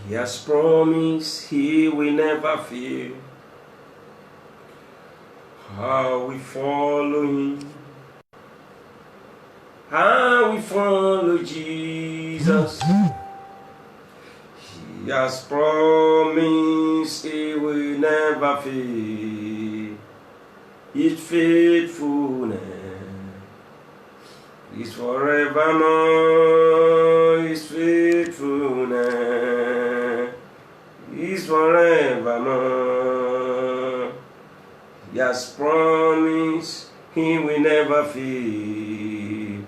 He has promised he will never fail. How we follow him. How we follow Jesus. He has promised he will never fail. His faithfulness is forevermore. His faithfulness is forevermore. He has promised he will never fail.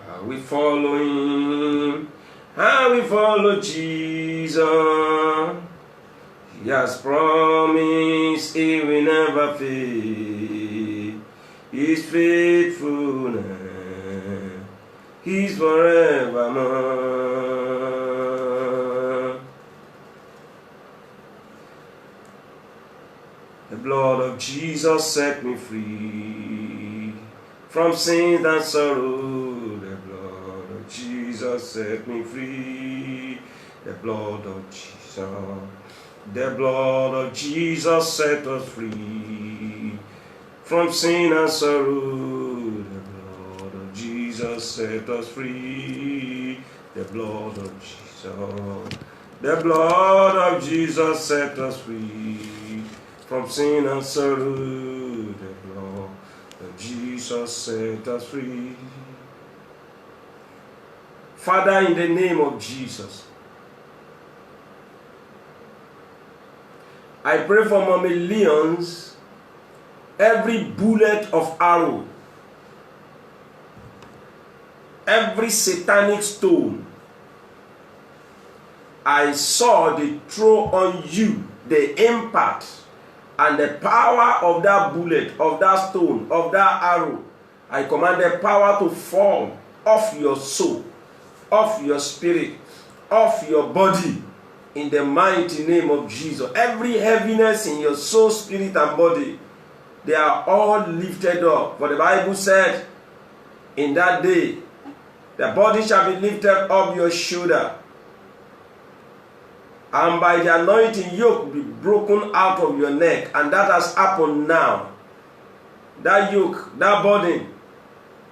How we follow him, how we follow Jesus. He has promised he will never fail. His faithfulness is forevermore. The blood of Jesus set me free from sin and sorrow. The blood of Jesus set me free. The blood of Jesus. The blood of Jesus set us free from sin and sorrow. The blood of Jesus set us free. The blood of Jesus. The blood of Jesus set us free from sin and sorrow. The blood of Jesus set us free. Father, in the name of Jesus, I pray for Mommy Leon's every bullet of arrow, every satanic stone I saw they throw on you, the impact and the power of that bullet, of that stone, of that arrow. I command the power to fall off your soul, off your spirit, off your body. In the mighty name of Jesus, every heaviness in your soul, spirit, and body, they are all lifted up. For the Bible said, in that day, the body shall be lifted up your shoulder, and by the anointing yoke will be broken out of your neck. And that has happened now. That yoke, that burden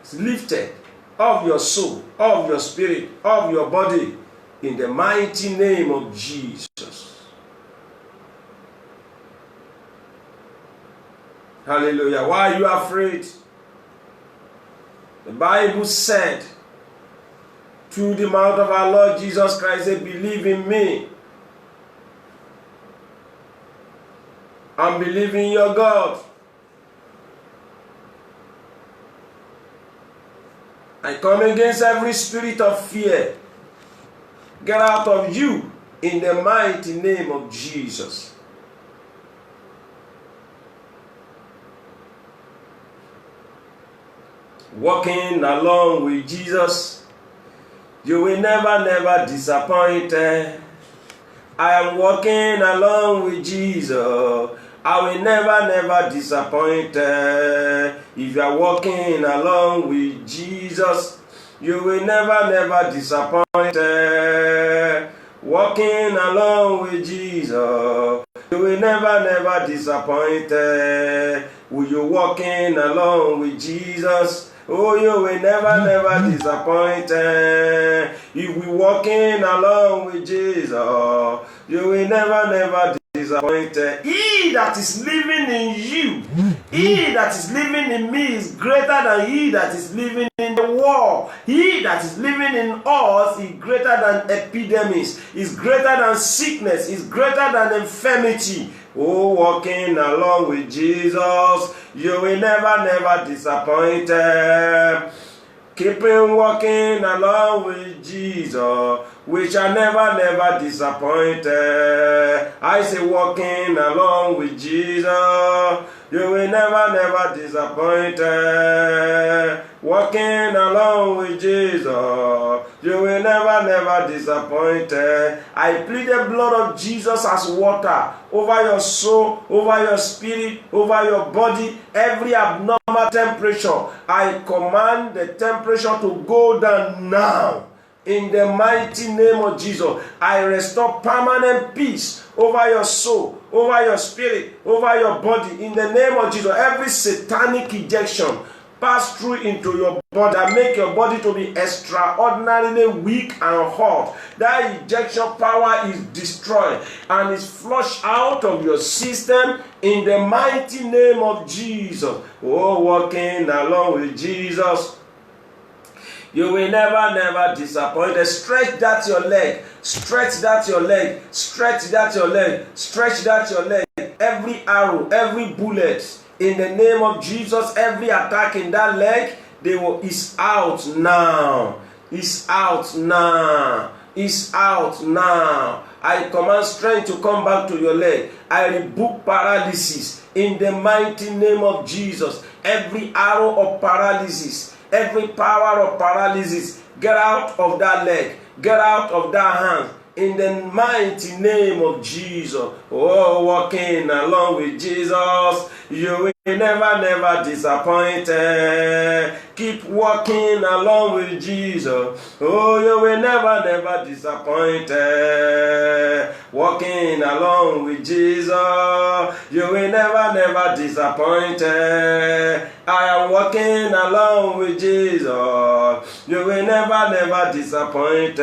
is lifted of your soul, of your spirit, of your body, in the mighty name of Jesus. Hallelujah. Why are you afraid? The Bible said, through the mouth of our Lord Jesus Christ, say, believe in me and believe in your God. I come against every spirit of fear. Get out of you in the mighty name of Jesus. Walking along with Jesus, you will never disappoint. I am walking along with Jesus. I will never disappoint. If you are walking along with Jesus, you will never disappoint. Walking along with Jesus, you will never disappoint. Will you walking along with Jesus? Oh, you will never disappoint. If we walking along with Jesus, you will never disappoint. He that is living in you, he that is living in me is greater than he that is living in the world. He that is living in us is greater than epidemics, is greater than sickness, is greater than infirmity. Oh, walking along with Jesus, you will never disappoint. Keeping walking along with Jesus, we shall never disappoint. I say walking along with Jesus, you will never disappoint. Walking along with Jesus, you will never disappoint. I plead the blood of Jesus as water over your soul, over your spirit, over your body, every abnormal temperature. I command the temperature to go down now. In the mighty name of Jesus, I restore permanent peace over your soul, over your spirit, over your body. In the name of Jesus, every satanic injection pass through into your body and make your body to be extraordinarily weak and hot. That injection power is destroyed and is flushed out of your system in the mighty name of Jesus. Oh, walking along with Jesus, you will never disappoint. Stretch that your leg. Stretch that your leg. Stretch that your leg. Stretch that your leg. Every arrow, every bullet, in the name of Jesus, every attack in that leg, is out now. Is out now. Is out now. I command strength to come back to your leg. I rebuke paralysis in the mighty name of Jesus. Every arrow of paralysis, every power of paralysis, get out of that leg, get out of that hand, in the mighty name of Jesus. Oh, walking along with Jesus, you will never disappoint. Keep walking along with Jesus. Oh, you will never disappoint. Walking along with Jesus, you will never disappoint. I am walking along with Jesus, you will never disappoint.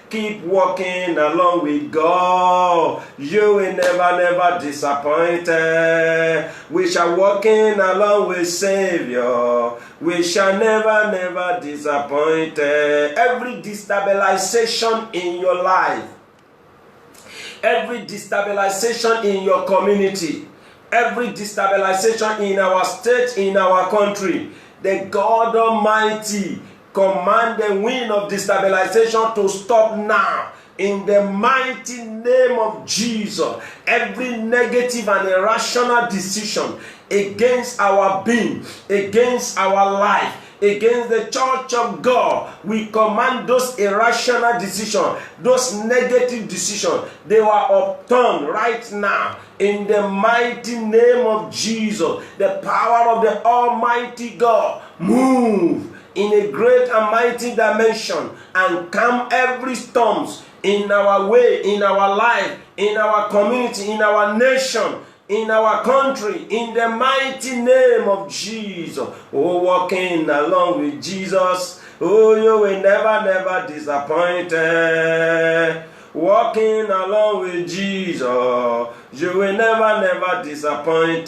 Keep walking along with God, you will never disappoint. We shall walking along with Savior, we shall never disappoint. Every destabilization in your life, every destabilization in your community, every destabilization in our state, in our country, the God Almighty command the wind of destabilization to stop now. In the mighty name of Jesus, every negative and irrational decision against our being, against our life, against the church of God, we command those irrational decisions, those negative decisions, they were upturned right now. In the mighty name of Jesus, the power of the Almighty God move in a great and mighty dimension and calm every storms in our way, in our life, in our community, in our nation, in our country, in the mighty name of Jesus. Oh, walking along with Jesus, oh, you will never disappoint. Walking along with Jesus, you will never disappoint.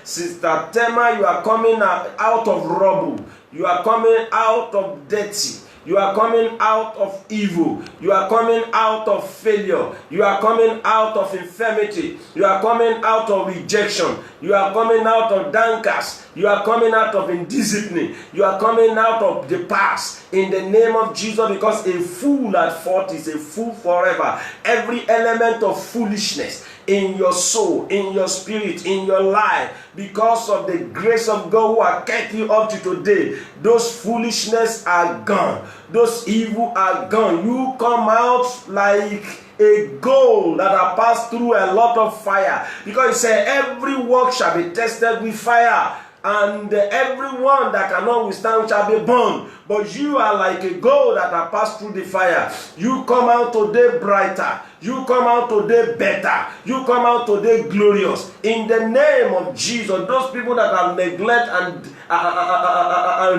Sister Tema, you are coming out of rubble. You are coming out of dirty. You are coming out of evil. You are coming out of failure. You are coming out of infirmity. You are coming out of rejection. You are coming out of downcast. You are coming out of indiscipline. You are coming out of the past. In the name of Jesus, because a fool at 40 is a fool forever. Every element of foolishness in your soul, in your spirit, in your life, because of the grace of God who has kept you up to today, those foolishness are gone. Those evil are gone. You come out like a gold that has passed through a lot of fire. Because it said every work shall be tested with fire, and everyone that cannot withstand shall be burned. But you are like a gold that has passed through the fire. You come out today brighter. You come out today better. You come out today glorious. In the name of Jesus, those people that have neglect and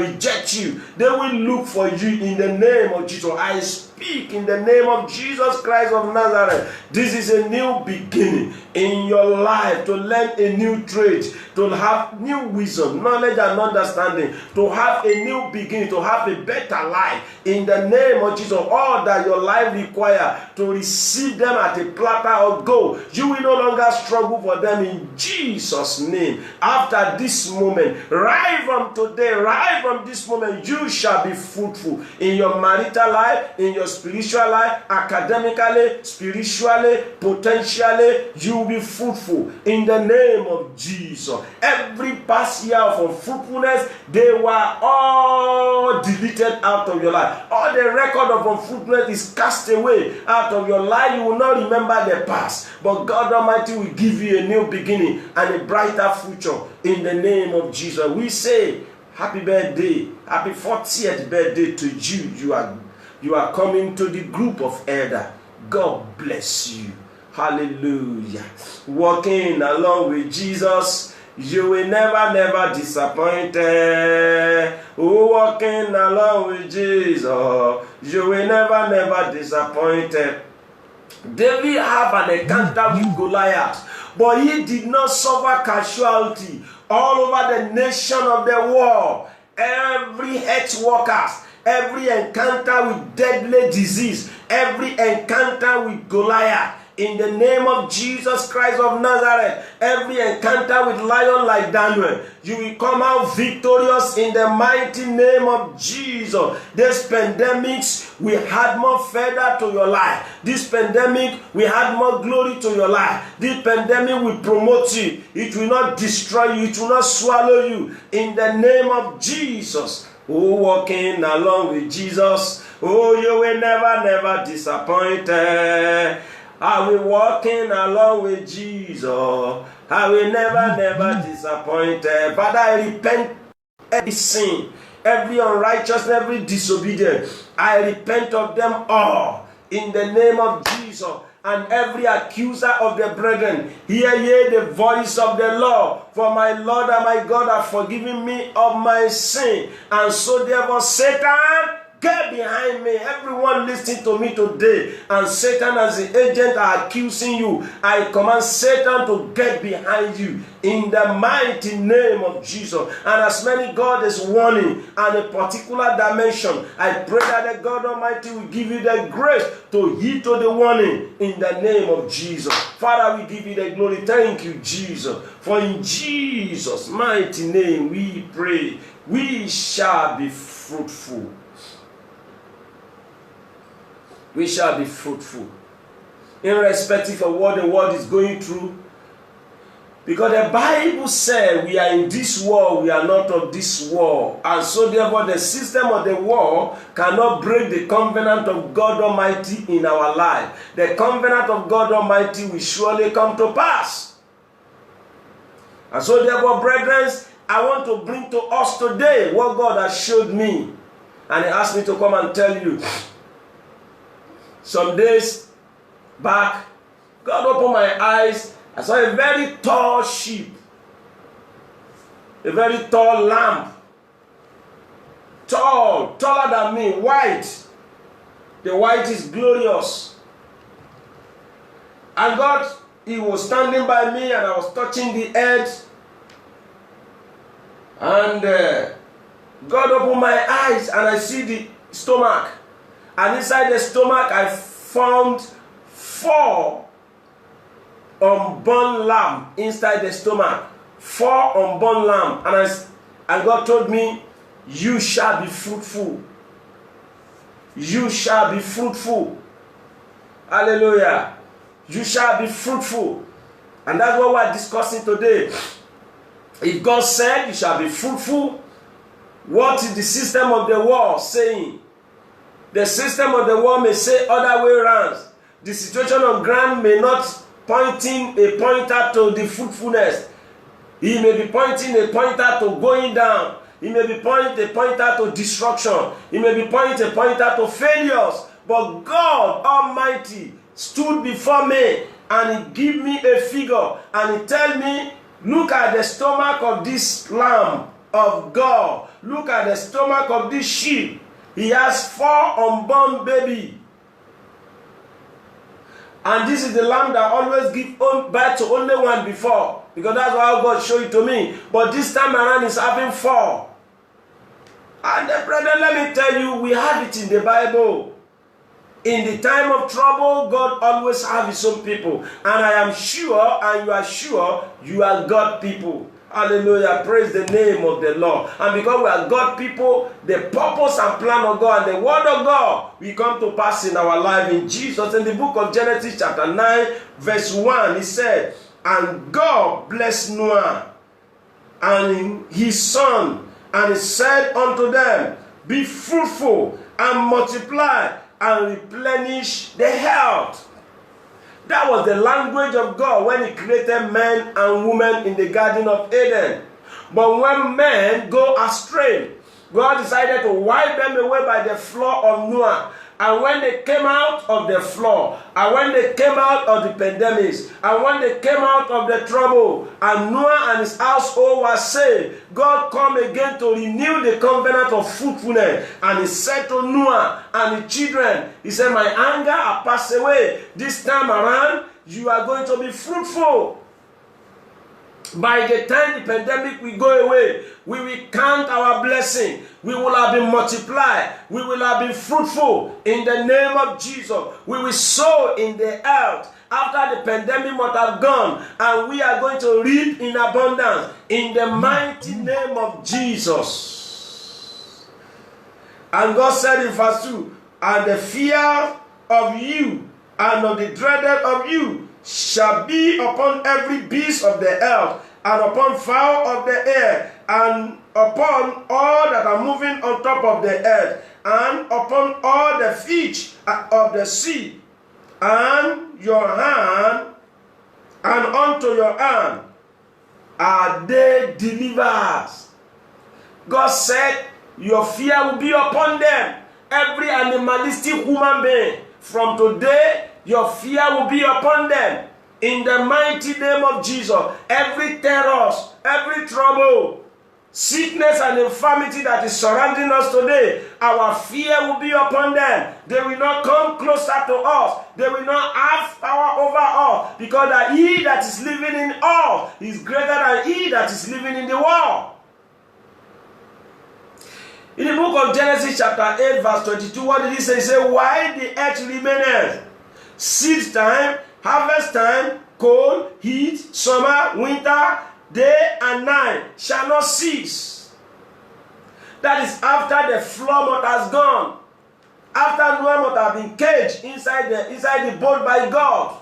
reject you, they will look for you in the name of Jesus. I speak in the name of Jesus Christ of Nazareth. This is a new beginning in your life, to learn a new trade, to have new wisdom, knowledge and understanding, to have a new beginning, to have a better life. In the name of Jesus, all that your life requires, to receive them at a platter of gold. You will no longer struggle for them in Jesus' name. After this moment, right from today, right from this moment, you shall be fruitful in your marital life, in your spiritual life, academically, spiritually, potentially. You will be fruitful in the name of Jesus. Every past year of unfruitfulness, they were all deleted out of your life. All the record of unfruitfulness is cast away out of your life. You will not remember the past, but God Almighty will give you a new beginning and a brighter future in the name of Jesus. We say, Happy birthday. Happy 40th birthday to you. You are coming to the group of elder. God bless you. Hallelujah. Walking along with Jesus, you will never disappoint. Oh, walking along with Jesus, you will never disappoint. David had an encounter with Goliath, but he did not suffer casualty all over the nation of the world. Every health workers, every encounter with deadly disease, every encounter with Goliath, in the name of Jesus Christ of Nazareth, every encounter with lion like Daniel, you will come out victorious in the mighty name of Jesus. This pandemics will add more feather to your life. This pandemic will add more glory to your life. This pandemic will promote you. It will not destroy you. It will not swallow you. In the name of Jesus. Oh, walking along with Jesus. Oh, you will never disappoint. I will walking along with Jesus. I will never disappoint. Father, I repent every sin, every unrighteousness, every disobedience. I repent of them all in the name of Jesus. And every accuser of the brethren, hear ye the voice of the Lord. For my Lord and my God have forgiven me of my sin. And so therefore, Satan, get behind me. Everyone listening to me today, and Satan as the agent are accusing you. I command Satan to get behind you in the mighty name of Jesus. And as many God is warning and a particular dimension, I pray that the God Almighty will give you the grace to heed to the warning in the name of Jesus. Father, we give you the glory. Thank you, Jesus. For in Jesus' mighty name we pray. We shall be fruitful. We shall be fruitful, irrespective of what the world is going through. Because the Bible said we are in this world, we are not of this world. And so therefore the system of the world cannot break the covenant of God Almighty in our life. The covenant of God Almighty will surely come to pass. And so therefore, brethren, I want to bring to us today what God has showed me. And He asked me to come and tell you. Some days back, God opened my eyes. I saw a very tall sheep, a very tall lamb, taller than me, white. The white is glorious. And God, He was standing by me, and I was touching the earth. And God opened my eyes, and I see the stomach. And inside the stomach, I found 4 unborn lamb inside the stomach. 4 unborn lamb. And God told me, you shall be fruitful. You shall be fruitful. Hallelujah. You shall be fruitful. And that's what we're discussing today. If God said you shall be fruitful, what is the system of the world saying? The system of the world may say other way around. The situation on ground may not pointing a pointer to the fruitfulness. He may be pointing a pointer to going down. He may be pointing a pointer to destruction. He may be pointing a pointer to failures. But God Almighty stood before me and He gave me a figure. And He tell me, look at the stomach of this lamb of God. Look at the stomach of this sheep. He has 4 unborn baby. And this is the lamb that always gives birth to only one before. Because that's how God showed it to me. But this time around He's having 4. And brethren, let me tell you, we have it in the Bible. In the time of trouble, God always has His own people. And I am sure, and you are sure, you are God people. Hallelujah. Praise the name of the Lord. And because we are God people, the purpose and plan of God and the word of God will come to pass in our life in Jesus. In the book of Genesis chapter 9 verse 1, He said, and God blessed Noah and his son, and He said unto them, be fruitful and multiply and replenish the earth. That was the language of God when He created men and women in the Garden of Eden. But when men go astray, God decided to wipe them away by the flood of Noah. And when they came out of the flood, and when they came out of the pandemics, and when they came out of the trouble, and Noah and his household were saved, God come again to renew the covenant of fruitfulness. And he said to Noah and his children, he said, my anger has passed away. This time around, you are going to be fruitful. By the time the pandemic will go away, we will count our blessing. We will have been multiplied. We will have been fruitful in the name of Jesus. We will sow in the earth after the pandemic must have gone, and we are going to reap in abundance in the mighty name of Jesus. And God said in verse 2, and the fear of you and of the dreaded of you shall be upon every beast of the earth, and upon fowl of the air, and upon all that are moving on top of the earth, and upon all the fish of the sea. And your hand, and unto your hand are they deliverers. God said, your fear will be upon them. Every animalistic human being, from today, your fear will be upon them. In the mighty name of Jesus, every terror, every trouble, sickness and infirmity that is surrounding us today, our fear will be upon them. They will not come closer to us. They will not have power over us, because that he that is living in us is greater than he that is living in the world. In the book of Genesis chapter 8 verse 22, what did he say? He said, why the earth remaineth, seed time, harvest time, cold, heat, summer, winter, day and night shall not cease. That is after the flood has gone. After Noah must have been caged inside the boat by God.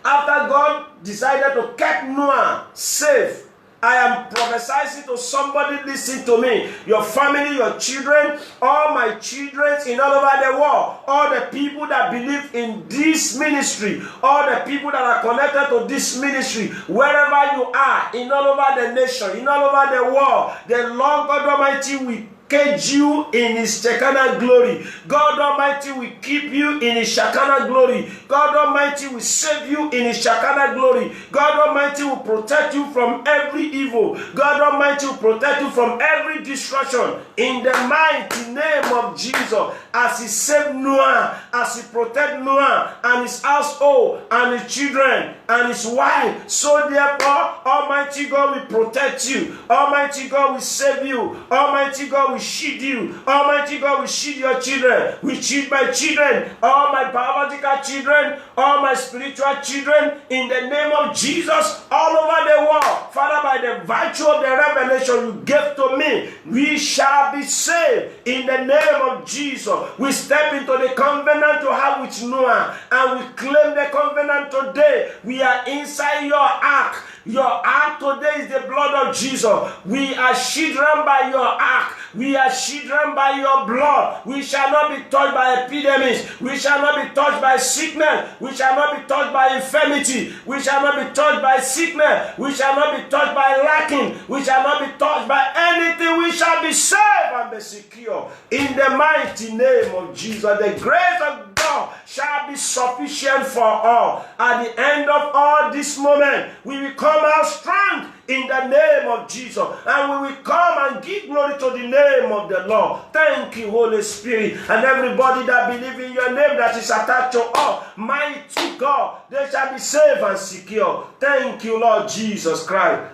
After God decided to keep Noah safe. I am prophesying to somebody, listen to me. Your family, your children, all my children in all over the world, all the people that believe in this ministry, all the people that are connected to this ministry, wherever you are, in all over the nation, in all over the world, the Lord God Almighty will cage you in his Shekinah glory. God Almighty will keep you in his Shekinah glory. God Almighty will save you in his Shekinah glory. God Almighty will protect you from every evil. God Almighty will protect you from every destruction. In the mighty name of Jesus, as he saved Noah, as he protected Noah and his household and his children and his wife, so therefore Almighty God will protect you. Almighty God will save you. Almighty God will shield you. Almighty God will shield your children. We shield my children, all my biological children, all my spiritual children, in the name of Jesus, all over the world. Father, by the virtue of the revelation you gave to me, we shall be saved in the name of Jesus. We step into the covenant to have with Noah, and we claim the covenant today. We are inside your ark. Your ark today is the blood of Jesus. We are shielded by your ark. We are shielded by your blood. We shall not be touched by epidemics. We shall not be touched by sickness. We shall not be touched by infirmity. We shall not be touched by sickness. We shall not be touched by lacking. We shall not be touched by anything. We shall be saved and be secure. In the mighty name of Jesus, the grace of God shall be sufficient for all. At the end of all this moment, we will come out strong in the name of Jesus, and we will come and give glory to the name of the Lord. Thank you, Holy Spirit, and everybody that believes in your name that is attached to us, mighty God, they shall be safe and secure. Thank you, Lord Jesus Christ.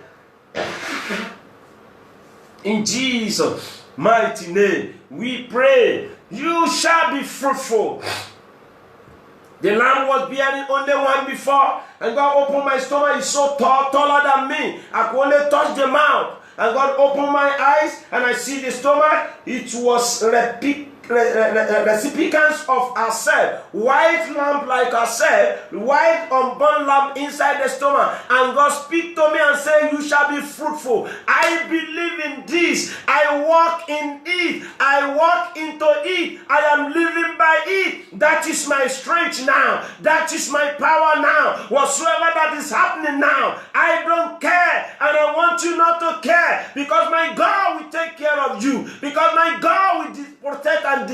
In Jesus' mighty name, we pray. You shall be fruitful. The lamb was bearing only one before, and God opened my stomach. It's so tall, taller than me. I could only touch the mouth. And God opened my eyes, and I see the stomach. It was recipients of ourselves, white lamb like ourselves, white unborn lamb inside the stomach. And God speak to me and say, you shall be fruitful. I believe in this. I walk in it. I walk into it. I am living by it. That is my strength now. That is my power now. Whatsoever that is happening now, I don't care. And I want you not to care, because my God will take care of you. Because my God will protect and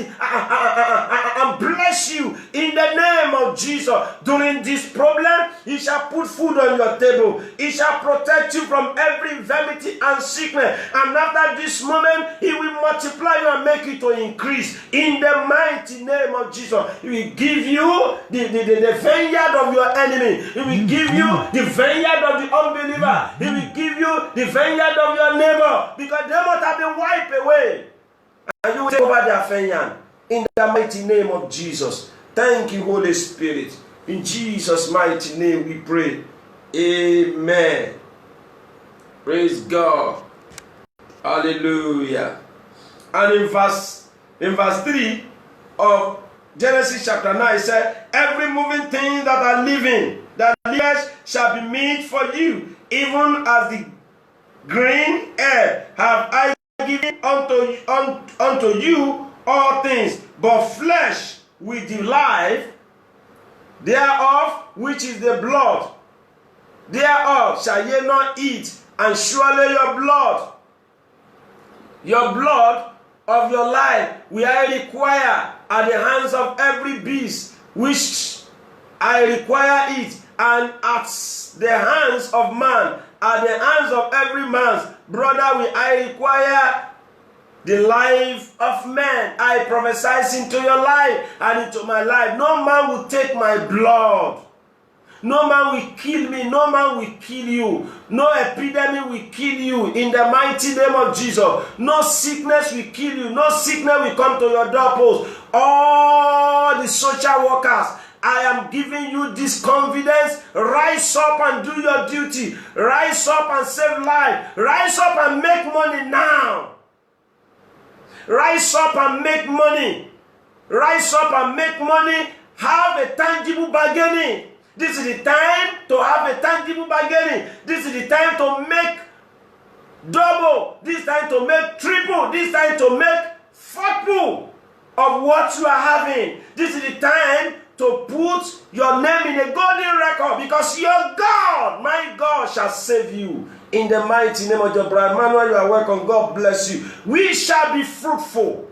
bless you in the name of Jesus. During this problem, He shall put food on your table. He shall protect you from every infirmity and sickness. And after this moment, He will multiply you and make it to increase. In the mighty name of Jesus, He will give you the vineyard of your enemy. He will give you the vineyard of the unbeliever. He will give you the vineyard of your neighbor, because they must have been wiped away. And you will take over their vineyard. In the mighty name of Jesus. Thank you, Holy Spirit. In Jesus' mighty name we pray. Amen. Praise God. Hallelujah. And in verse 3 of Genesis chapter 9, it said, every moving thing that are living, that liveth, shall be meat for you, even as the green herb have I given unto you all things, but flesh with the life thereof, which is the blood, thereof shall ye not eat, and surely your blood of your life will I require at the hands of every beast, which I require it, and at the hands of man, at the hands of every man's brother will I require the life of man. I prophesy into your life and into my life. No man will take my blood. No man will kill me. No man will kill you. No epidemic will kill you in the mighty name of Jesus. No sickness will kill you. No sickness will come to your doorpost. All the social workers, I am giving you this confidence. Rise up and do your duty. Rise up and save life. Rise up and make money now. Rise up and make money. Rise up and make money. Have a tangible bargaining. This is the time to have a tangible bargaining. This is the time to make double. This time to make triple. This time to make quadruple of what you are having. This is the time to put your name in a golden record, because your God, my God, shall save you. In the mighty name of your brother Manuel, you are welcome. God bless you. We shall be fruitful.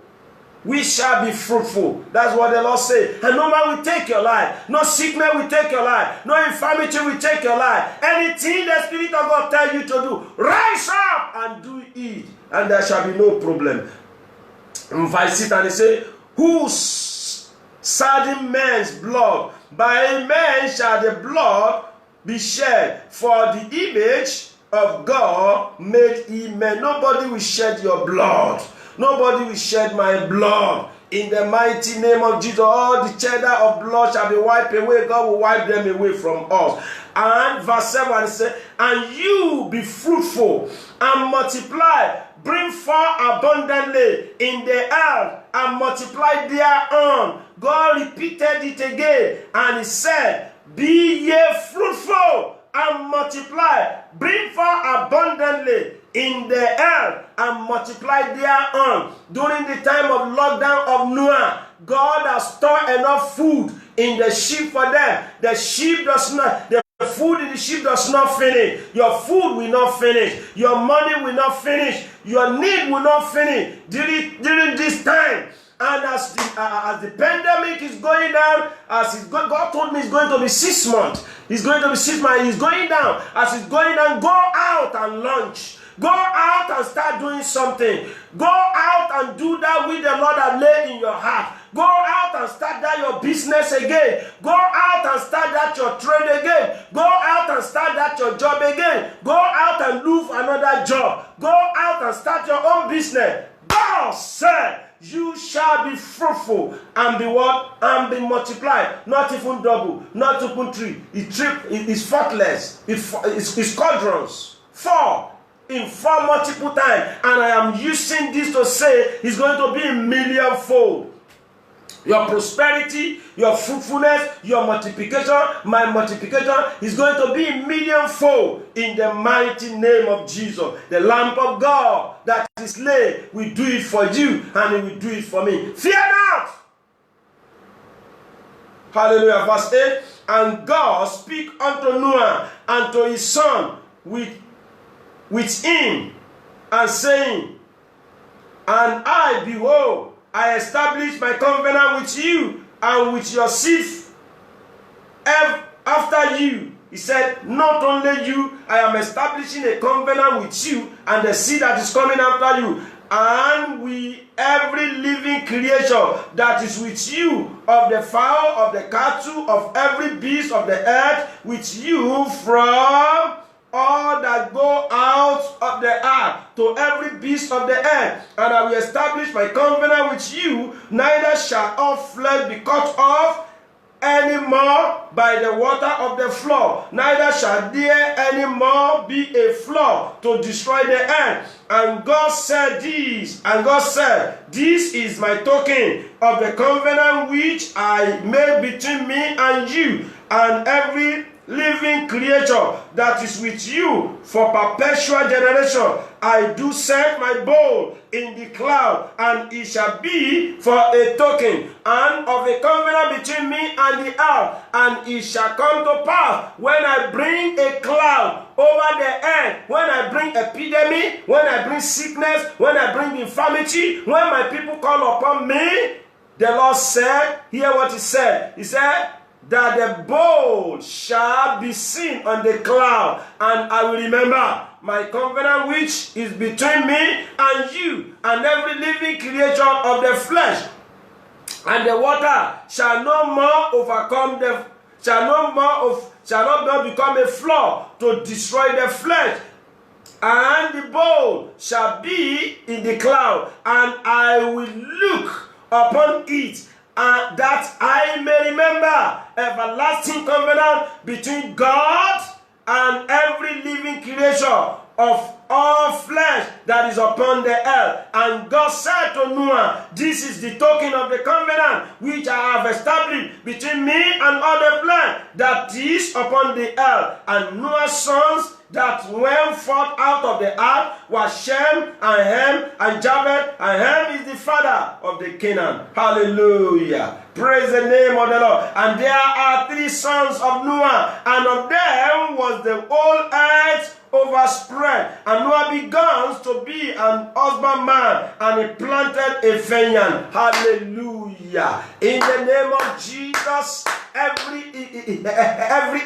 We shall be fruitful. That's what the Lord said. And no man will take your life. No sickness will take your life. No infirmity will take your life. Anything the Spirit of God tells you to do, rise up and do it. And there shall be no problem. In verse 6, and he said, whose sudden man's blood, by man shall the blood be shed, for the image of God made him man. Nobody will shed your blood. Nobody will shed my blood. In the mighty name of Jesus, all the cheddar of blood shall be wiped away. God will wipe them away from us. And verse 7, it says, and you be fruitful and multiply, bring forth abundantly in the earth, and multiply thereon. God repeated it again, and he said, be ye fruitful and multiply, bring forth abundantly in the earth, and multiply thereon. During the time of lockdown of Noah, God has stored enough food in the ship for them. The ship does not, the food in the ship does not finish. Your food will not finish. Your money will not finish. Your need will not finish during this time. And as the pandemic is going down, God told me it's going to be 6 months. It's going to be 6 months. It's going down. As it's going down, go out and launch. Go out and start doing something. Go out and do that which the Lord has laid in your heart. Go out and start that your business again. Go out and start that your trade again. Go out and start that your job again. Go out and look for another job. Go out and start your own business. God said, you shall be fruitful and be what? And be multiplied. Not even double, not even three. It's faultless. It's quadrants. 4. In 4 multiple times. And I am using this to say it's going to be a millionfold. Your prosperity, your fruitfulness, your multiplication, my multiplication is going to be a millionfold in the mighty name of Jesus. The lamp of God that is laid will do it for you, and it will do it for me. Fear not. Hallelujah. Verse 8. And God speak unto Noah and to his son with him, and saying, and I, behold, I establish my covenant with you and with your seed after you. He said, not only you, I am establishing a covenant with you and the seed that is coming after you, and with every living creature that is with you, of the fowl, of the cattle, of every beast of the earth, with you from all that go out of the earth, to every beast of the earth. And I will establish my covenant with you, neither shall all flesh be cut off any more by the water of the flood, neither shall there any more be a flood to destroy the earth. And God said this, and God said, this is my token of the covenant which I made between me and you, and every living creature that is with you for perpetual generation. I do set my bowl in the cloud, and it shall be for a token and of a covenant between me and the earth. And it shall come to pass, when I bring a cloud over the earth, when I bring epidemic, when I bring sickness, when I bring infirmity, when my people call upon me, the Lord said, hear what he said. He said, that the bowl shall be seen on the cloud, and I will remember my covenant which is between me and you and every living creature of the flesh. And the water shall no more overcome the, shall not more become a flood to destroy the flesh. And the bowl shall be in the cloud, and I will look upon it, and that I may remember everlasting covenant between God and every living creature of all flesh that is upon the earth. And God said to Noah, this is the token of the covenant which I have established between me and all the flesh that is upon the earth. And Noah's sons that went forth out of the ark were Shem and Ham and Japheth, and Ham is the father of the Canaan. Hallelujah. Praise the name of the Lord. And there are 3 sons of Noah, and of them was the whole earth overspread. And Noah began to be an husbandman, and he planted a vineyard. Hallelujah. In the name of Jesus, every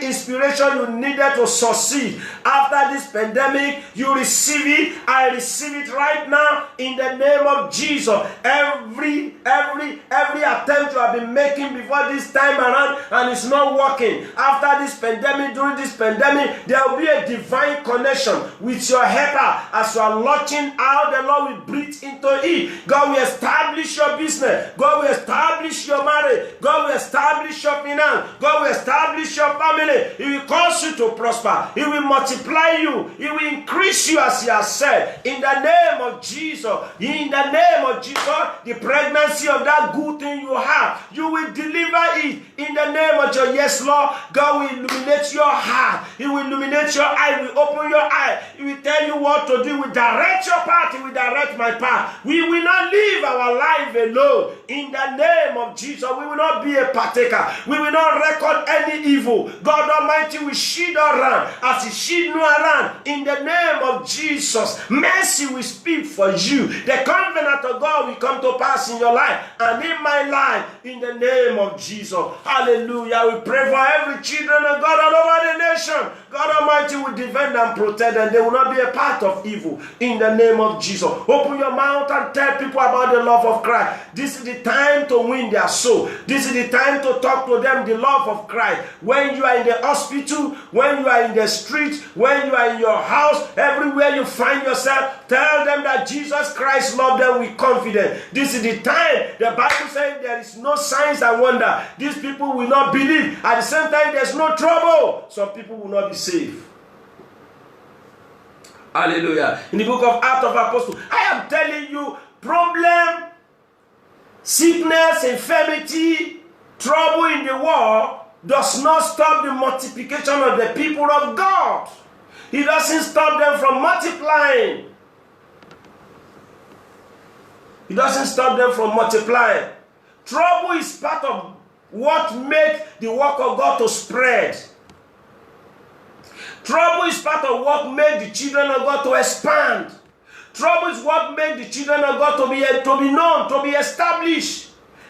inspiration you needed to succeed after this pandemic, you receive it. I receive it right now in the name of Jesus. Every attempt you have been making before this time around, and it's not working. After this pandemic, during this pandemic, there will be a divine connection with your helper. As you are launching out, the Lord will breathe into it. God will establish your business. God will establish your marriage. God will establish your finance. God will establish your family. He will cause you to prosper. He will multiply you. He will increase you, as he has said. In the name of Jesus. In the name of Jesus, the pregnancy of that good thing you have, you will deliver it. In the name of Jesus. Yes, Lord. God will illuminate your heart. He will illuminate your eye. He will open your eye. He will tell you what to do. He will direct your path. He will direct my path. We will not live our life alone. In the name of Jesus, we will not be a partaker. We will not record any evil. God Almighty will shield around as he shield you around. In the name of Jesus, mercy will speak for you. The covenant of God will come to pass in your life and in my life. In the name of Jesus. Hallelujah. We pray for every children of God all over the nation. God Almighty will defend and protect them. They will not be a part of evil. In the name of Jesus. Open your mouth and tell people about the love of Christ. This is the time to win their soul. This is the time to talk to them the love of Christ. When you are in the hospital, when you are in the street, when you are in your house, everywhere you find yourself, tell them that Jesus Christ loved them with confidence. This is the time. The Bible says there is no signs and wonder. These people will not believe. At the same time, there's no trouble. Some people will not be saved. Hallelujah. In the book of Acts of Apostles, I am telling you, problem, sickness, infirmity, trouble in the world does not stop the multiplication of the people of God. It doesn't stop them from multiplying. It doesn't stop them from multiplying. Trouble is part of what makes the work of God to spread. Trouble is part of what makes the children of God to expand. Trouble is what makes the children of God to be known, to be established.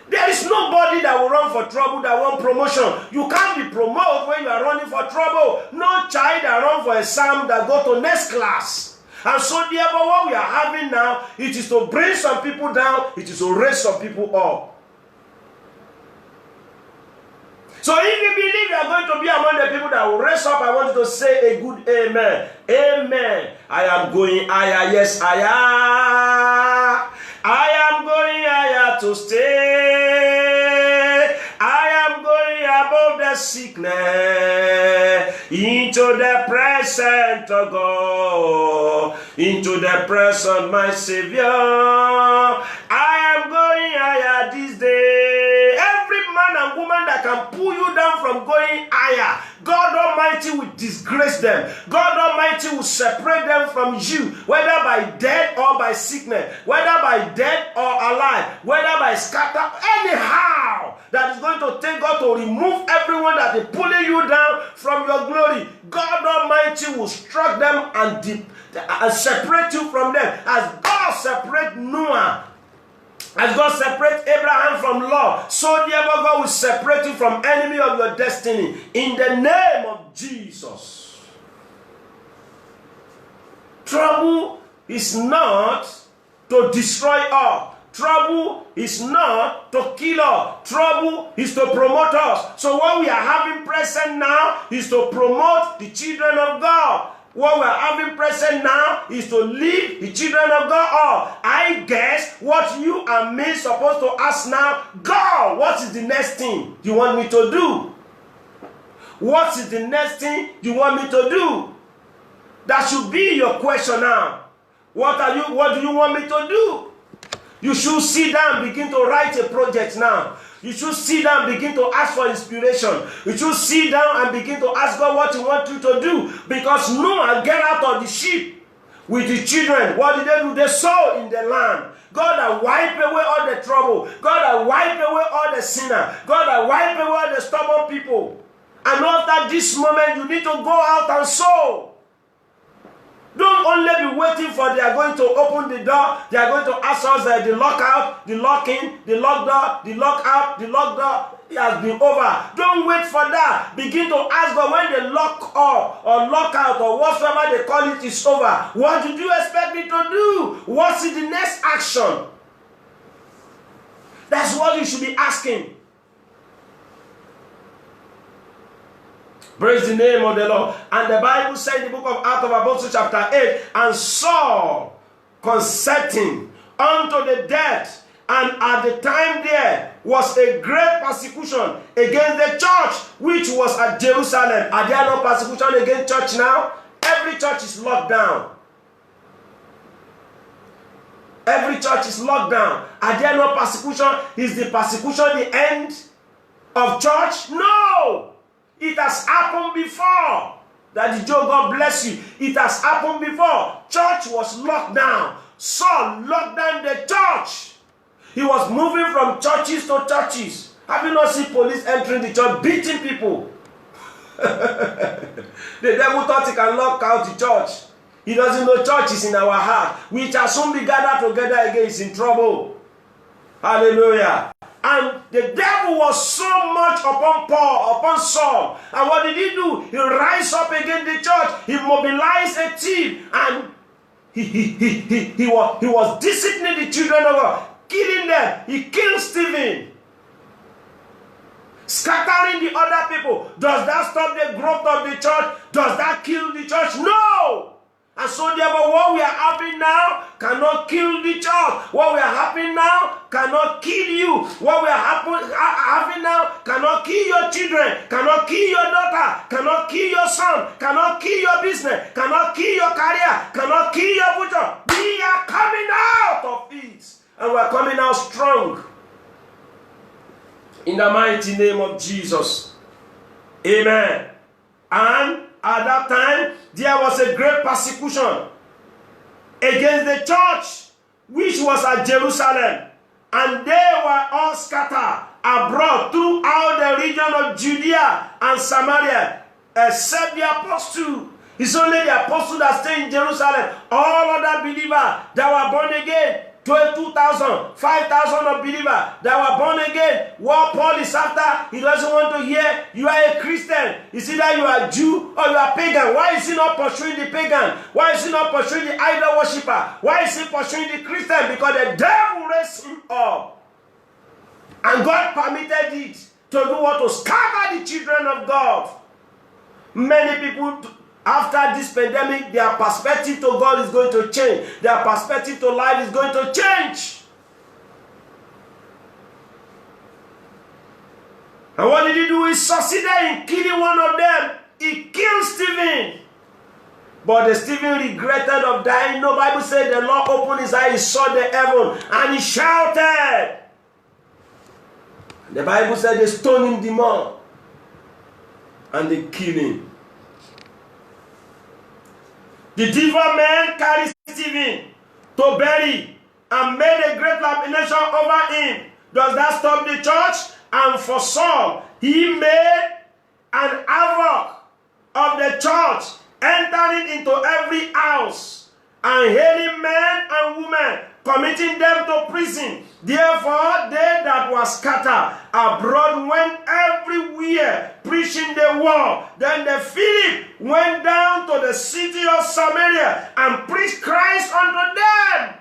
There is nobody that will run for trouble that wants promotion. You can't be promoted when you are running for trouble. No child that runs for exam that go to next class. And so therefore what we are having now, it is to bring some people down, it is to raise some people up. So if you believe you are going to be among the people that will raise up, I want you to say a good amen. Amen. I am going higher. Yes, I am. I am going higher to stay. I am going above the sickness into the presence of God, into the presence, my Savior. I am going higher this day. Every man and woman that can pull you down from going higher, God Almighty will disgrace them. God Almighty will separate them from you, whether by death or by sickness, whether by death or alive, whether by scatter, anyhow that is going to take God to remove everyone that is pulling you down from your glory. God Almighty will strike them and separate you from them, as God separated Noah. As God separated Abraham from Lot, so therefore God will separate you from enemy of your destiny in the name of Jesus. Trouble is not to destroy us. Trouble is not to kill us. Trouble is to promote us. So what we are having present now is to promote the children of God. What we are having present now is to lead the children of God up. I guess what you and me supposed to ask now, God, what is the next thing you want me to do? What is the next thing you want me to do? That should be your question now. What do you want me to do? You should sit down and begin to write a project now. You should sit down and begin to ask for inspiration. You should sit down and begin to ask God what He wants you to do. Because Noah get out of the ship with the children. What did they do? They sow in the land. God has wiped away all the trouble. God has wiped away all the sinner. God has wiped away all the stubborn people. And after this moment, you need to go out and sow. Don't only be waiting for they are going to open the door, they are going to ask us the lockout, the lock-in, the lock door, the lock-out, the lock door. It has been over. Don't wait for that. Begin to ask God when the lock up or lockout or whatever they call it is over. What did you expect me to do? What's the next action? That's what you should be asking. Praise the name of the Lord. And the Bible said in the book of Acts of Apostles chapter 8, and Saul consenting unto the death, and at the time there was a great persecution against the church which was at Jerusalem. Are there no persecution against church now? Every church is locked down. Every church is locked down. Are there no persecution? Is the persecution the end of church? No! It has happened before. Daddy Joe, God bless you. It has happened before. Church was locked down. Saul locked down the church. He was moving from churches to churches. Have you not seen police entering the church, beating people? The devil thought he can lock out the church. He doesn't know church is in our heart. We shall soon be gathered together again. He's in trouble. Hallelujah. And the devil was so much upon Paul, upon Saul. And what did he do? He rise up against the church. He mobilized a team. And he was disciplining the children of God, killing them. He killed Stephen, scattering the other people. Does that stop the growth of the church? Does that kill the church? No! And so therefore what we are having now cannot kill the church. What we are having now cannot kill you. What we are having now cannot kill your children, cannot kill your daughter, cannot kill your son, cannot kill your business, cannot kill your career, cannot kill your future. We are coming out of it. And we are coming out strong. In the mighty name of Jesus. Amen. And at that time, there was a great persecution against the church which was at Jerusalem. And they were all scattered, abroad throughout the region of Judea and Samaria, except the apostle. It's only the apostle that stay in Jerusalem. All other believers that were born again, 22,000, 5,000 of believers that were born again. What Paul is after, he doesn't want to hear you are a Christian. It's either you are Jew or you are pagan. Why is he not pursuing the pagan? Why is he not pursuing the idol worshiper? Why is he pursuing the Christian? Because the devil raised him up. And God permitted it to do what? To scatter the children of God. Many people, after this pandemic, their perspective to God is going to change. Their perspective to life is going to change. And what did he do? He succeeded in killing one of them. He killed Stephen. But the Stephen regretted of dying. No, Bible said the Lord opened his eyes, he saw the heaven, and he shouted. The Bible said they stoned him the more. And they killed him. The devil men carried Stephen to bury and made a great lamentation over him. Does that stop the church? And for Saul, he made an havoc of the church, entering into every house and hailing men and women, committing them to prison. Therefore, they that were scattered abroad went everywhere, preaching the word. Then the Philip went down to the city of Samaria and preached Christ unto them.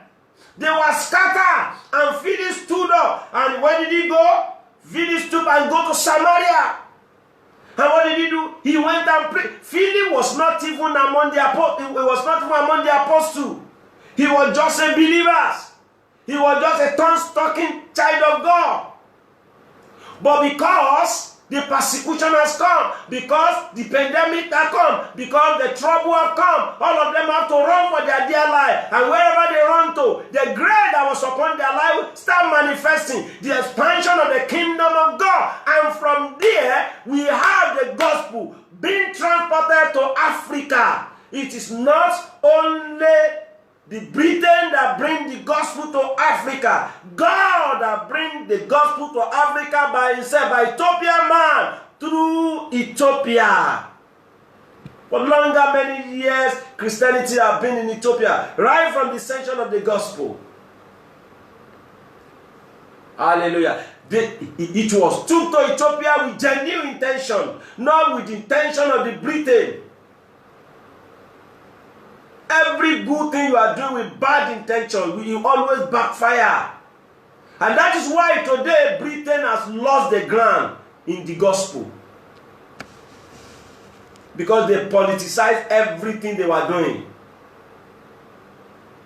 They were scattered, and Philip stood up. And where did he go? Philip stood and go to Samaria. And what did he do? He went and prayed. Philip was not even among the apostles. He was not even among the apostles. He was just a believer. He was just a tongue-talking child of God. But because the persecution has come, because the pandemic has come, because the trouble has come, all of them have to run for their dear life. And wherever they run to, the grace that was upon their life start manifesting the expansion of the kingdom of God. And from there, we have the gospel being transported to Africa. It is not only the Britain that bring the gospel to Africa. God that bring the gospel to Africa by himself, by Ethiopian man, through Ethiopia. For longer many years, Christianity have been in Ethiopia, right from the ascension of the gospel. Hallelujah. It was took to Ethiopia with genuine intention, not with the intention of the Britain. Every good thing you are doing with bad intention will always backfire. And that is why today Britain has lost the ground in the gospel. Because they politicized everything they were doing.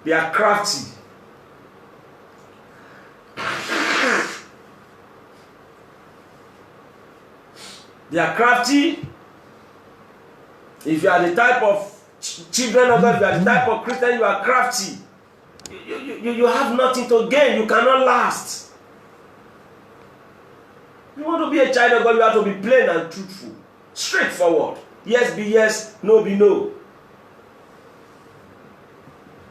They are crafty. They are crafty. If you are the type of children of God, you are the type of Christian, you are crafty. You have nothing to gain. You cannot last. You want to be a child of God, you have to be plain and truthful. Straightforward. Yes be yes, no be no.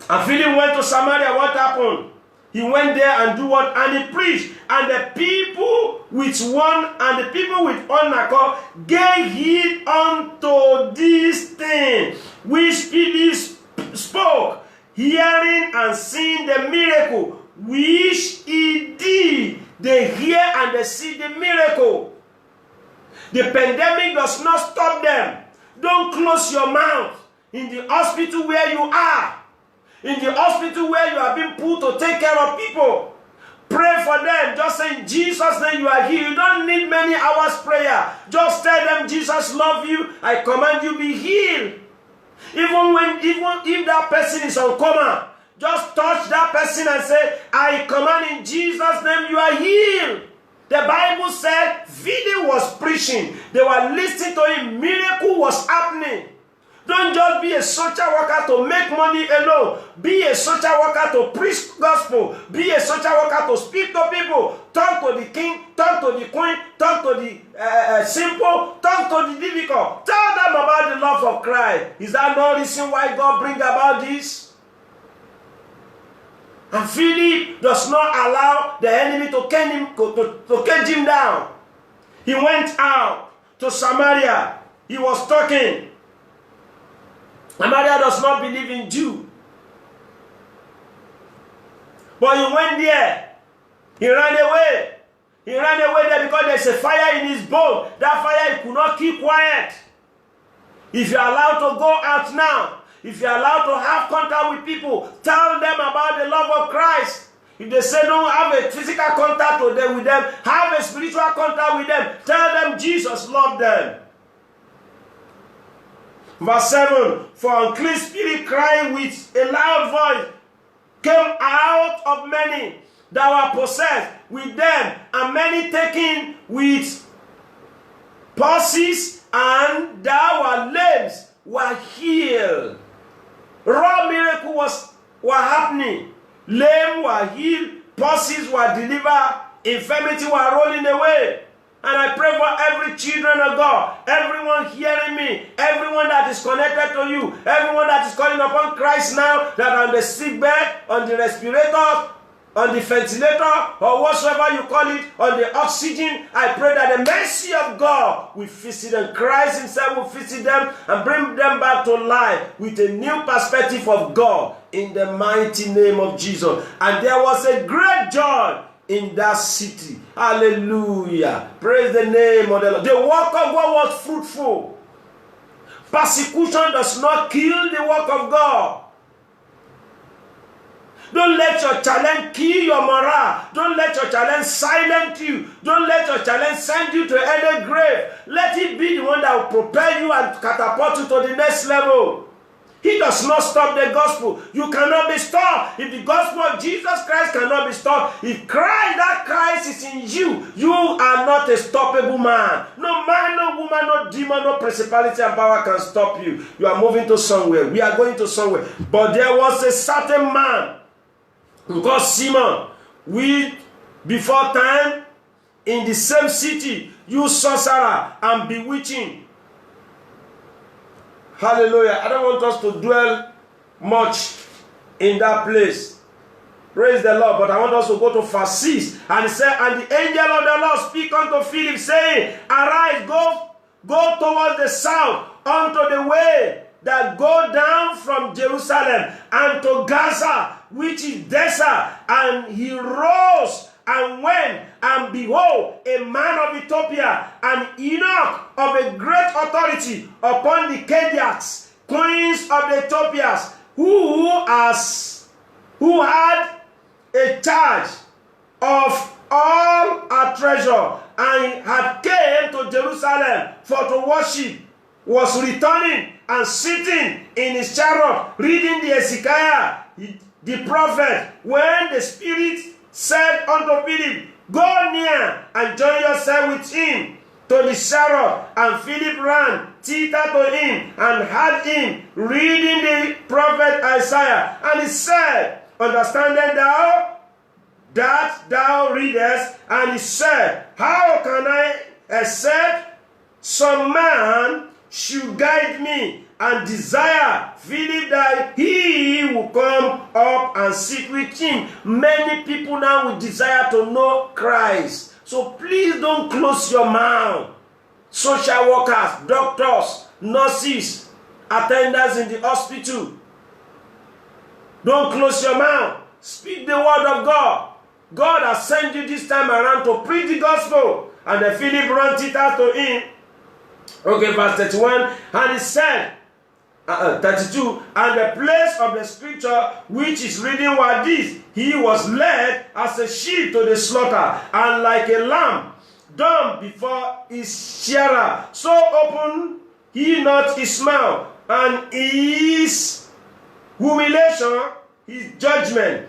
And Philip went to Samaria. What happened? He went there and do what? And he preached. And the people with one accord gave heed unto this thing which Philip spoke, hearing and seeing the miracle which he did. They hear and they see the miracle. The pandemic does not stop them. Don't close your mouth in the hospital where you are. In the hospital where you are being put to take care of people. Pray for them. Just say in Jesus' name you are healed. You don't need many hours prayer. Just tell them Jesus loves you. I command you be healed. Even if that person is on coma, just touch that person and say, I command in Jesus' name you are healed. The Bible said Philip was preaching. They were listening to him. Miracle was happening. Don't just be a social worker to make money alone. Be a social worker to preach gospel. Be a social worker to speak to people. Talk to the king, talk to the queen, talk to the simple, talk to the difficult. Tell them about the love of Christ. Is that no reason why God bring about this? And Philip does not allow the enemy to cage him down. He went out to Samaria. He was talking. Samaria does not believe in Jew. But he went there. He ran away. He ran away there because there's a fire in his bone. That fire, he could not keep quiet. If you're allowed to go out now, if you're allowed to have contact with people, tell them about the love of Christ. If they say don't have a physical contact with them, have a spiritual contact with them. Tell them Jesus loved them. Verse 7, for unclean spirit crying with a loud voice came out of many that were possessed with them, and many taken with palsies, and that were lame were healed. Raw miracle were happening. Lame were healed, palsies were delivered, infirmity were rolling away. And I pray for every children of God, everyone hearing me, everyone that is connected to you, everyone that is calling upon Christ now, that on the sick bed, on the respirator, on the ventilator, or whatsoever you call it, on the oxygen, I pray that the mercy of God will visit them. Christ himself will visit them and bring them back to life with a new perspective of God in the mighty name of Jesus. And there was a great joy in that city. Hallelujah. Praise the name of the Lord. The work of God was fruitful. Persecution does not kill the work of God. Don't let your challenge kill your morale. Don't let your challenge silence you. Don't let your challenge send you to any grave. Let it be the one that will propel you and catapult you to the next level. He does not stop the gospel. You cannot be stopped. If the gospel of Jesus Christ cannot be stopped, if Christ, that Christ is in you, you are not a stoppable man. No man, no woman, no demon, no principality and power can stop you. You are moving to somewhere. We are going to somewhere. But there was a certain man called Simon, we before time in the same city, you sorcerer and bewitching. Hallelujah. I don't want us to dwell much in that place. Praise the Lord. But I want us to go to verse 6. And he said, and the angel of the Lord speak unto Philip, saying, arise, go towards the south, unto the way that go down from Jerusalem and to Gaza, which is desert. And he rose and went, and behold, a man of Ethiopia, an eunuch of a great authority upon the Chaldeans, queens of the Ethiopians, who had a charge of all her treasure, and had came to Jerusalem for to worship, was returning and sitting in his chariot, reading the Ezekiel, the prophet, when the Spirit said unto Philip, go near and join yourself with him to the chariot. And Philip ran thither to him and heard him reading the prophet Isaiah. And he said, understandest thou that thou readest? And he said, how can I, except some man should guide me? And desire Philip that he will come up and sit with him. Many people now will desire to know Christ. So please don't close your mouth. Social workers, doctors, nurses, attendants in the hospital. Don't close your mouth. Speak the word of God. God has sent you this time around to preach the gospel. And then Philip ran thither to him. Okay, verse 31. And he said, 32, and the place of the scripture which is reading was this: he was led as a sheep to the slaughter, and like a lamb dumb before his shearer, so opened he not his mouth. And his humiliation, his judgment,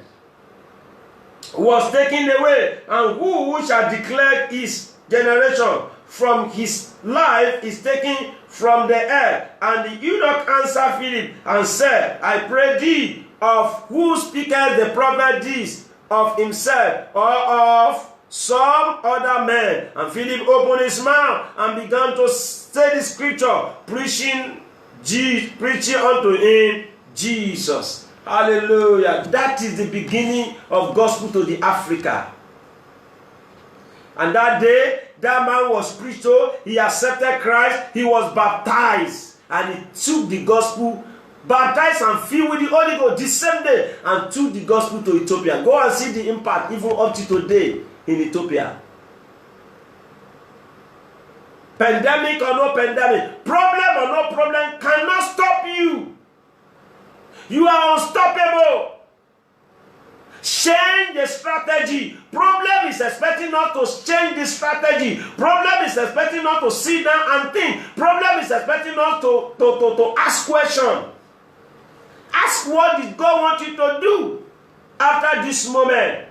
was taken away. And who shall declare his generation? From his life is taken from the earth. And the eunuch answered Philip and said, I pray thee, of who speaketh the prophet this, of himself or of some other man? And Philip opened his mouth and began to say the scripture, preaching unto him Jesus. Hallelujah. That is the beginning of gospel to the Africa. And that day, that man was preached to, he accepted Christ, he was baptized, and he took the gospel, baptized and filled with the Holy Ghost the same day, and took the gospel to Ethiopia. Go and see the impact even up to today in Ethiopia. Pandemic or no pandemic, problem or no problem cannot stop you. You are unstoppable. Change the strategy. Problem is expecting not to change the strategy. Problem is expecting not to sit down and think. Problem is expecting not to ask questions. Ask what did God want you to do after this moment.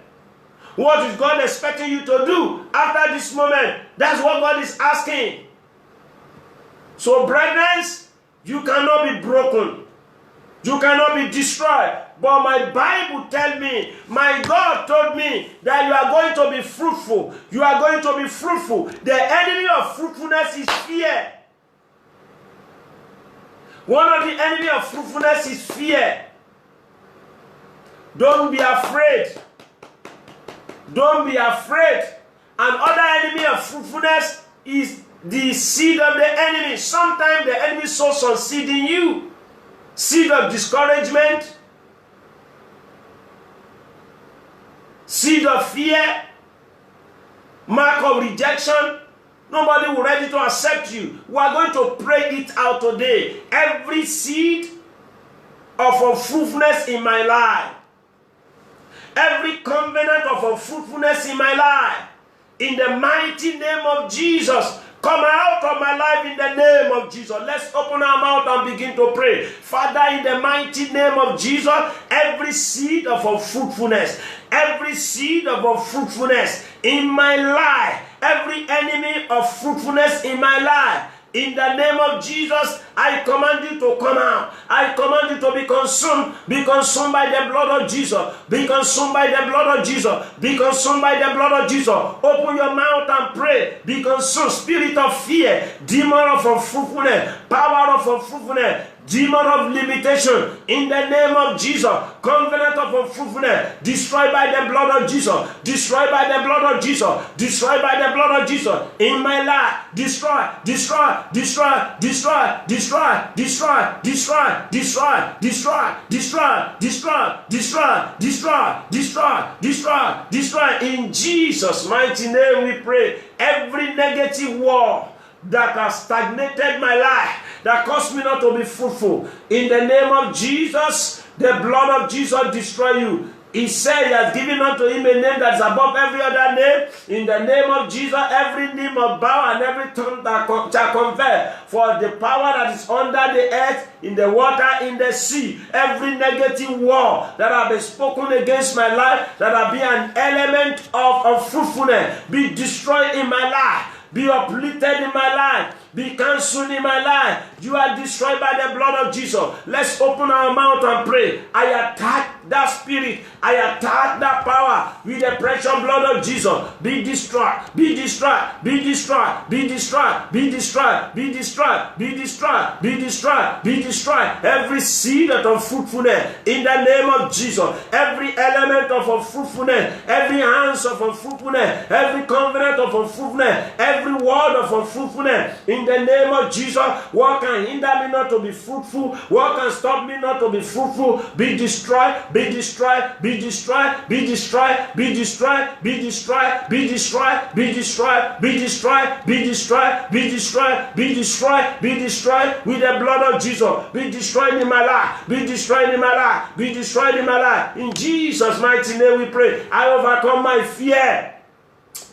What is God expecting you to do after this moment? That's what God is asking. So, brethren, you cannot be broken. You cannot be destroyed. But my Bible tells me, my God told me that you are going to be fruitful. You are going to be fruitful. The enemy of fruitfulness is fear. One of the enemy of fruitfulness is fear. Don't be afraid. Don't be afraid. Another enemy of fruitfulness is the seed of the enemy. Sometimes the enemy sows some seed in you. Seed of discouragement. Seed of fear. Mark of rejection. Nobody will ready to accept you. We are going to pray it out today. Every seed of unfruitfulness in my life. Every covenant of unfruitfulness in my life. In the mighty name of Jesus. Come out of my life in the name of Jesus. Let's open our mouth and begin to pray. Father, in the mighty name of Jesus, every seed of unfruitfulness, every seed of unfruitfulness in my life, every enemy of fruitfulness in my life, in the name of Jesus, I command you to come out. I command you to be consumed by the blood of Jesus. Be consumed by the blood of Jesus. Be consumed by the blood of Jesus. Open your mouth and pray. Be consumed. Spirit of fear, demon of unfruitfulness, power of unfruitfulness, demon of limitation, in the name of Jesus, covenant of unfruitfulness, destroyed by the blood of Jesus, destroyed by the blood of Jesus, destroyed by the blood of Jesus, in my life, destroy, destroy, destroy, destroy, destroy, destroy, destroy, destroy, destroy, destroy, destroy, destroy, destroy, destroy, destroy, destroy, in Jesus' mighty name we pray. Every negative word that has stagnated my life, that caused me not to be fruitful, in the name of Jesus, the blood of Jesus destroy you. He said he has given unto him a name that is above every other name. In the name of Jesus, every knee must bow and every tongue shall confess. For the power that is under the earth, in the water, in the sea, every negative word that have been spoken against my life, that have been an element of unfruitfulness, be destroyed in my life. Be uplifted in my life. Be cancelled in my life. You are destroyed by the blood of Jesus. Let's open our mouth and pray. I attack that spirit. I attack that power with the precious blood of Jesus. Be destroyed. Be destroyed. Be destroyed. Be destroyed. Be destroyed. Be destroyed. Be destroyed. Be destroyed. Be destroyed. Every seed of unfruitfulness in the name of Jesus. Every element of unfruitfulness. Every hands of unfruitfulness. Every covenant of unfruitfulness. Every word of unfruitfulness. In the name of Jesus, what can hinder me not to be fruitful? What can stop me not to be fruitful? Be destroyed, be destroyed, be destroyed, be destroyed, be destroyed, be destroyed, be destroyed, be destroyed, be destroyed, be destroyed, be destroyed, be destroyed, be destroyed with the blood of Jesus. Be destroyed in my life, be destroyed in my life, be destroyed in my life. In Jesus' mighty name we pray. I overcome my fear.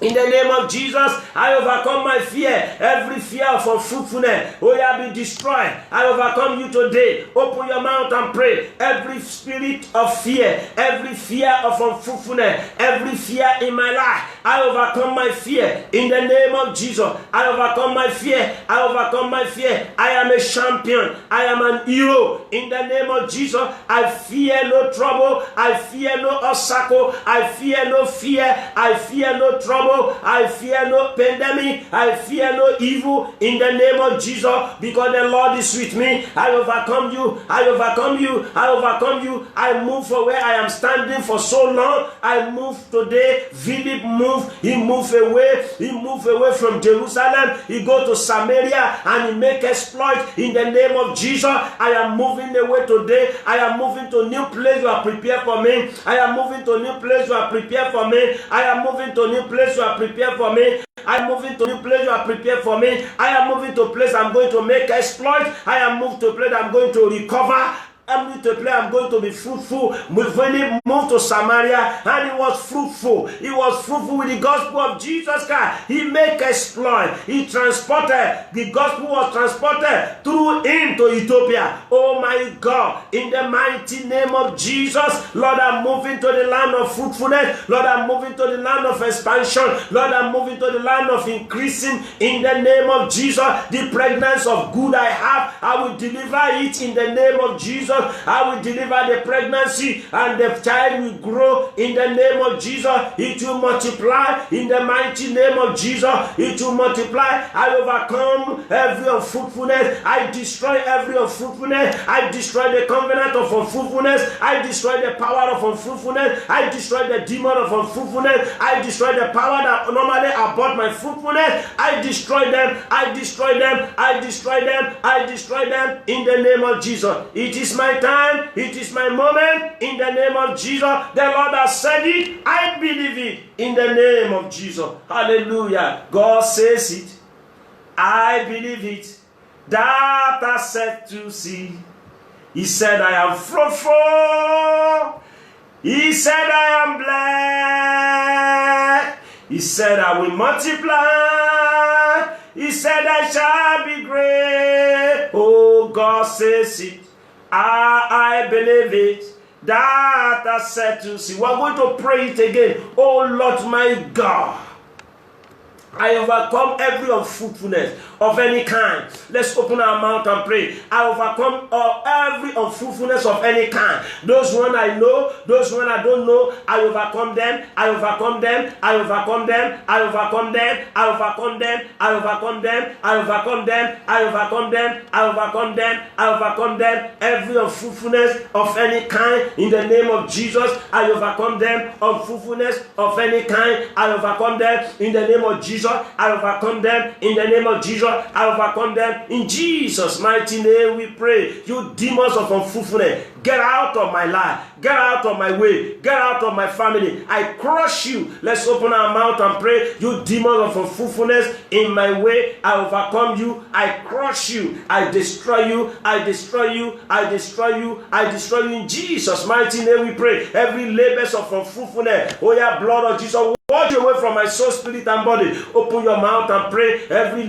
In the name of Jesus, I overcome my fear. Every fear of unfruitfulness, oh yeah, be destroyed. I overcome you today. Open your mouth and pray. Every spirit of fear, every fear of unfruitfulness, every fear in my life, I overcome my fear. In the name of Jesus, I overcome my fear. I overcome my fear. I am a champion. I am an hero. In the name of Jesus, I fear no trouble. I fear no obstacle. I fear no fear. I fear no trouble. trouble. I fear no pandemic. I fear no evil in the name of Jesus, because the Lord is with me. I overcome you. I overcome you. I overcome you. I move from where I am standing for so long. I move today. Philip moved. He moved away. He moved away from Jerusalem. He go to Samaria and he make exploit in the name of Jesus. I am moving away today. I am moving to a new place you are prepared for me. I am moving to a new place you are prepared for me. I am moving to a new place you are prepared for me. I am moving to a new place you are prepared for me. I am moving to a place I'm going to make exploit. I am moving to a place I'm going to recover. I'm going to play, I'm going to be fruitful. When he moved to Samaria and he was fruitful. He was fruitful with the gospel of Jesus Christ. He made exploit. He transported. The gospel was transported through him to Ethiopia. Oh my God. In the mighty name of Jesus, Lord, I'm moving to the land of fruitfulness. Lord, I'm moving to the land of expansion. Lord, I'm moving to the land of increasing. In the name of Jesus, the pregnancy of good I have, I will deliver it in the name of Jesus. I will deliver the pregnancy and the child will grow in the name of Jesus. It will multiply in the mighty name of Jesus. It will multiply. I overcome every unfruitfulness. I destroy every unfruitfulness. I destroy the covenant of unfruitfulness. I destroy the power of unfruitfulness. I destroy the demon of unfruitfulness. I destroy the power that normally abort my fruitfulness. I destroy them. I destroy them. I destroy them. I destroy them in the name of Jesus. It is my time, it is my moment in the name of Jesus. The Lord has said it, I believe it in the name of Jesus. Hallelujah. God says it, I believe it. That I said to see. He said, I am fruitful. He said, I am blessed. He said, I will multiply. He said, I shall be great. Oh, God says it. I believe it. That I said to see. We're going to pray it again. Oh Lord my God, I overcome every unfruitfulness of any kind. Let's open our mouth and pray. I overcome every unfruitfulness of any kind. Those one I know, those one I don't know, I overcome them. I overcome them. I overcome them. I overcome them. I overcome them. I overcome them. I overcome them. I overcome them. I overcome them. I overcome them. Every unfruitfulness of any kind in the name of Jesus. I overcome them. Unfruitfulness of any kind. I overcome them in the name of Jesus. I overcome them in the name of Jesus. I overcome them in Jesus' mighty name. We pray. You demons of unfruitfulness, get out of my life. Get out of my way. Get out of my family. I crush you. Let's open our mouth and pray. You demons of unfruitfulness in my way, I overcome you. I crush you. I destroy you. I destroy you. I destroy you. I destroy you in Jesus' mighty name. We pray. Every labors of unfruitfulness, oh yeah, blood of Jesus, wash away from my soul, spirit, and body. Open your mouth and pray. Every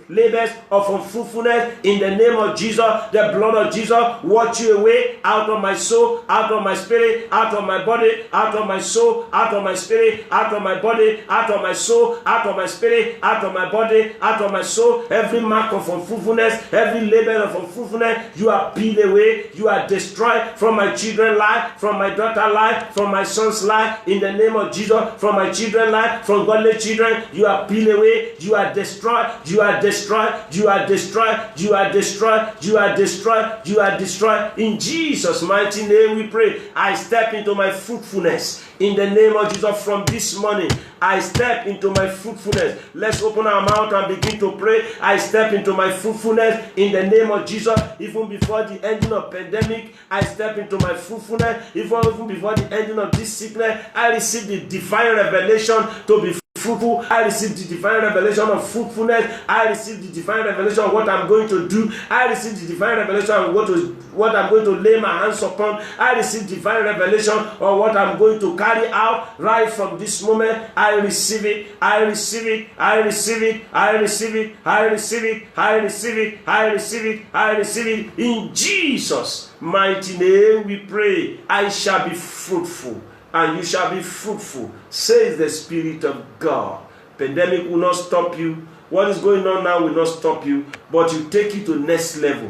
labors of unfruitfulness in the name of Jesus, the blood of Jesus, wash you away out of my soul, out of my spirit, out of my body, out of my soul, out of my spirit, out of my body, out of my soul, out of my spirit, out of my body, out of my soul. Every mark of unfruitfulness, every label of unfruitfulness, you are peeled away, you are destroyed from my children's life, from my daughter's life, from my son's life, in the name of Jesus, from my children's life, from godly children, you are peeled away, you are destroyed, you are destroyed, you are destroyed, you are destroyed, you are destroyed, you are destroyed. In Jesus' mighty name we pray. I step into my fruitfulness in the name of Jesus. From this morning I step into my fruitfulness. Let's open our mouth and begin to pray. I step into my fruitfulness in the name of Jesus. Even before the ending of pandemic, I step into my fruitfulness. Even before the ending of this sickness, I receive the divine revelation to be fruitful. I receive the divine revelation of fruitfulness. I receive the divine revelation of what I'm going to do. I receive the divine revelation of what I'm going to lay my hands upon. I receive divine revelation of what I'm going to carry out right from this moment. I receive it. I receive it. I receive it. I receive it. I receive it. I receive it. I receive it. I receive it. In Jesus' mighty name we pray. I shall be fruitful, and you shall be fruitful, says the Spirit of God. Pandemic will not stop you. What is going on now will not stop you, but you take it to next level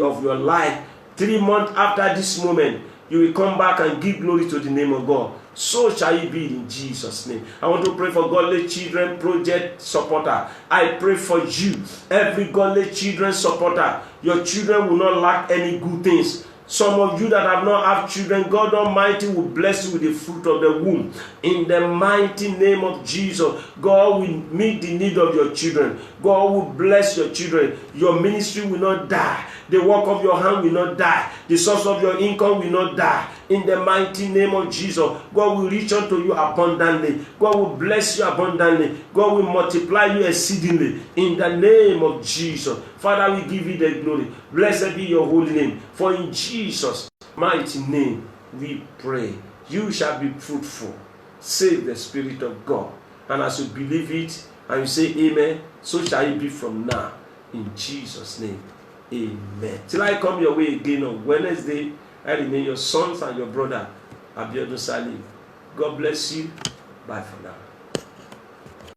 of your life. 3 months after this moment, You will come back and give glory to the name of God. So shall it be in Jesus' name. I want to pray for Godly Children Project supporter. I pray for you, every Godly Children supporter. Your children will not lack any good things. Some of you that have not had children, God Almighty will bless you with the fruit of the womb. In the mighty name of Jesus, God will meet the need of your children. God will bless your children. Your ministry will not die. The work of your hand will not die. The source of your income will not die. In the mighty name of Jesus, God will reach unto you abundantly. God will bless you abundantly. God will multiply you exceedingly. In the name of Jesus. Father, we give you the glory. Blessed be your holy name. For in Jesus' mighty name we pray. You shall be fruitful. Save the Spirit of God. And as you believe it and you say amen, so shall it be from now. In Jesus' name. Amen. Till I come your way again on Wednesday, I remain your sons and your brother, Abiodun Salim. God bless you. Bye for now.